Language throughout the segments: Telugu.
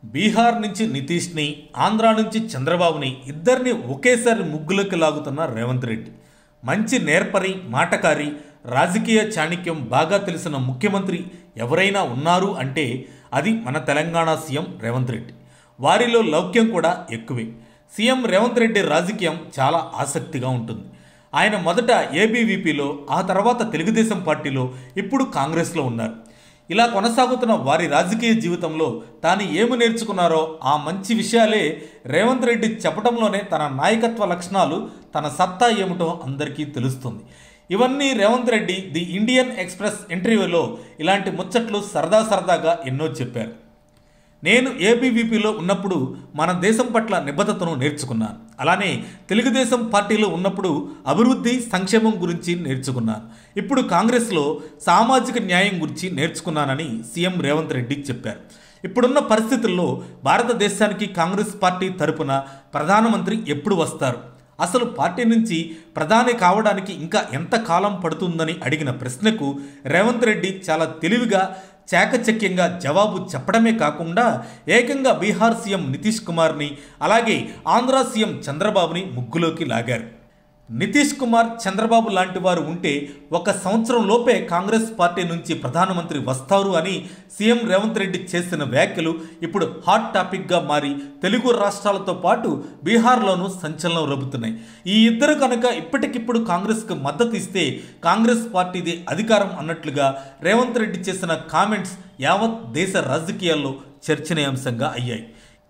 బీహార్ నుంచి నితీష్ని, ఆంధ్ర నుంచి చంద్రబాబుని ఇద్దరిని ఒకేసారి ముగ్గులోకి లాగుతున్న రేవంత్ రెడ్డి. మంచి నేర్పరి, మాటకారి, రాజకీయ చాణక్యం బాగా తెలిసిన ముఖ్యమంత్రి ఎవరైనా ఉన్నారు అంటే అది మన తెలంగాణ సీఎం రేవంత్ రెడ్డి. వారిలో లౌక్యం కూడా ఎక్కువే. సీఎం రేవంత్ రెడ్డి రాజకీయం చాలా ఆసక్తిగా ఉంటుంది. ఆయన మొదట ఏబీవీపీలో, ఆ తర్వాత తెలుగుదేశం పార్టీలో, ఇప్పుడు కాంగ్రెస్లో ఉన్నారు. ఇలా కొనసాగుతున్న వారి రాజకీయ జీవితంలో తాను ఏమి నేర్చుకున్నారో ఆ మంచి విషయాలే రేవంత్ రెడ్డి చెప్పడంలోనే తన నాయకత్వ లక్షణాలు, తన సత్తా ఏమిటో అందరికీ తెలుస్తుంది. ఇవన్నీ Revanth Reddy the Indian express ఇంటర్వ్యూలో ఇలాంటి ముచ్చట్లు సరదాగా ఎన్నో చెప్పారు. నేను ఏబీవీపీలో ఉన్నప్పుడు మన దేశం పట్ల నిబద్ధతను నేర్చుకున్నాను. అలానే తెలుగుదేశం పార్టీలో ఉన్నప్పుడు అభివృద్ధి, సంక్షేమం గురించి నేర్చుకున్నాను. ఇప్పుడు కాంగ్రెస్లో సామాజిక న్యాయం గురించి నేర్చుకున్నానని సీఎం రేవంత్ రెడ్డి చెప్పారు. ఇప్పుడున్న పరిస్థితుల్లో భారతదేశానికి కాంగ్రెస్ పార్టీ తరపున ప్రధానమంత్రి ఎప్పుడు వస్తారు, అసలు పార్టీ నుంచి ప్రధాని కావడానికి ఇంకా ఎంత కాలం పడుతుందని అడిగిన ప్రశ్నకు రేవంత్ రెడ్డి చాలా తెలివిగా, చాకచక్యంగా జవాబు చెప్పడమే కాకుండా ఏకంగా బీహార్ సీఎం నితీష్ కుమార్ని, అలాగే ఆంధ్ర సీఎం చంద్రబాబుని ముగ్గులోకి లాగారు. నితీష్ కుమార్, చంద్రబాబు లాంటి వారు ఉంటే 1 సంవత్సరం లోపే కాంగ్రెస్ పార్టీ నుంచి ప్రధానమంత్రి వస్తారు అని సీఎం రేవంత్ రెడ్డి చేసిన వ్యాఖ్యలు ఇప్పుడు హాట్ టాపిక్గా మారి తెలుగు రాష్ట్రాలతో పాటు బీహార్లోనూ సంచలనం రేపుతున్నాయి. ఈ ఇద్దరు కనుక ఇప్పటికిప్పుడు కాంగ్రెస్కు మద్దతు ఇస్తే కాంగ్రెస్ పార్టీది అధికారం అన్నట్లుగా రేవంత్ రెడ్డి చేసిన కామెంట్స్ యావత్ దేశ రాజకీయాల్లో చర్చనీయాంశంగా అయ్యాయి.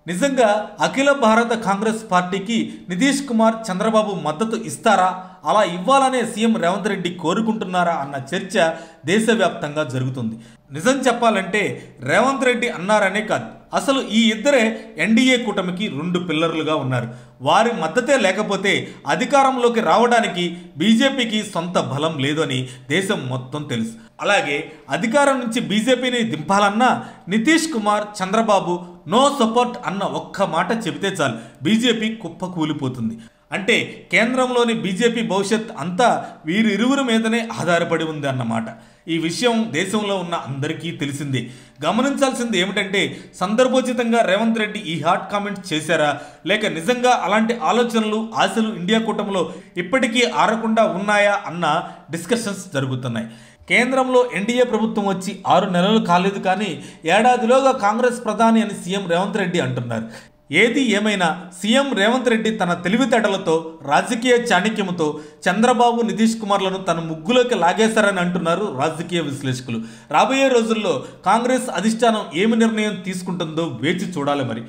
నిజంగా అఖిల భారత కాంగ్రెస్ పార్టీకి నితీష్ కుమార్, చంద్రబాబు మద్దతు ఇస్తారా, అలా ఇవ్వాలనే సీఎం రేవంత్ రెడ్డి కోరుకుంటున్నారా అన్న చర్చ దేశవ్యాప్తంగా జరుగుతుంది. నిజం చెప్పాలంటే రేవంత్ రెడ్డి అన్నారనే కాదు, అసలు ఈ ఇద్దరే ఎన్డీఏ కూటమికి 2 పిల్లర్లుగా ఉన్నారు. వారి మద్దతే లేకపోతే అధికారంలోకి రావడానికి బీజేపీకి సొంత బలం లేదని దేశం మొత్తం తెలుసు. అలాగే అధికారం నుంచి బీజేపీని దింపాలన్నా నితీష్ కుమార్, చంద్రబాబు నో సపోర్ట్ అన్న ఒక్క మాట చెబితే చాలు బీజేపీ కుప్పకూలిపోతుంది. అంటే కేంద్రంలోని బీజేపీ భవిష్యత్ అంతా వీరిరువురి మీదనే ఆధారపడి ఉంది అన్నమాట. ఈ విషయం దేశంలో ఉన్న అందరికీ తెలిసిందే. గమనించాల్సింది ఏమిటంటే సందర్భోచితంగా రేవంత్ రెడ్డి ఈ హాట్ కామెంట్స్ చేశారా, లేక నిజంగా అలాంటి ఆలోచనలు, ఆశలు ఇండియా కూటమిలో ఇప్పటికీ ఆరకుండా ఉన్నాయా అన్న డిస్కషన్స్ జరుగుతున్నాయి. కేంద్రంలో ఎన్డీఏ ప్రభుత్వం వచ్చి 6 నెలలు కాలేదు, కానీ ఏడాదిలోగా కాంగ్రెస్ ప్రధాని అని సీఎం రేవంత్ రెడ్డి అంటున్నారు. ఏది ఏమైనా సీఎం రేవంత్ రెడ్డి తన తెలివితేటలతో, రాజకీయ చాణక్యంతో చంద్రబాబు, నితీష్ కుమార్లను తన ముగ్గులోకి లాగేశారని అంటున్నారు రాజకీయ విశ్లేషకులు. రాబోయే రోజుల్లో కాంగ్రెస్ అధిష్టానం ఏమి నిర్ణయం తీసుకుంటుందో వేచి చూడాలి. మరి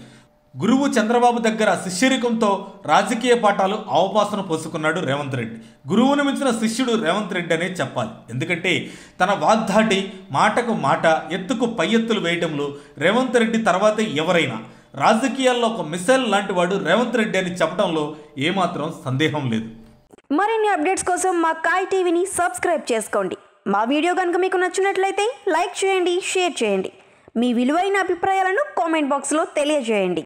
గురువు చంద్రబాబు దగ్గర శిష్యరికంతో రాజకీయ పాఠాలు అవపాసన పోసుకున్నాడు రేవంత్ రెడ్డి. గురువును మించిన శిష్యుడు రేవంత్ రెడ్డి అనే చెప్పాలి. ఎందుకంటే తన వాగ్దాటి, మాటకు మాట, ఎత్తుకు పై ఎత్తులు వేయటంలో రేవంత్ రెడ్డి తర్వాతే ఎవరైనా. రాజకీయాల్లో ఒక మిసైల్ లాంటి వాడు రేవంత్ రెడ్డి అని చెప్పడంలో ఏమాత్రం సందేహం లేదు. మరిన్ని అప్డేట్స్ కోసం మా కాయ్ టీవీని సబ్స్క్రైబ్ చేసుకోండి. మా వీడియో కనుక మీకు నచ్చినట్లయితే లైక్ చేయండి, షేర్ చేయండి. మీ విలువైన అభిప్రాయాలను కామెంట్ బాక్స్లో తెలియజేయండి.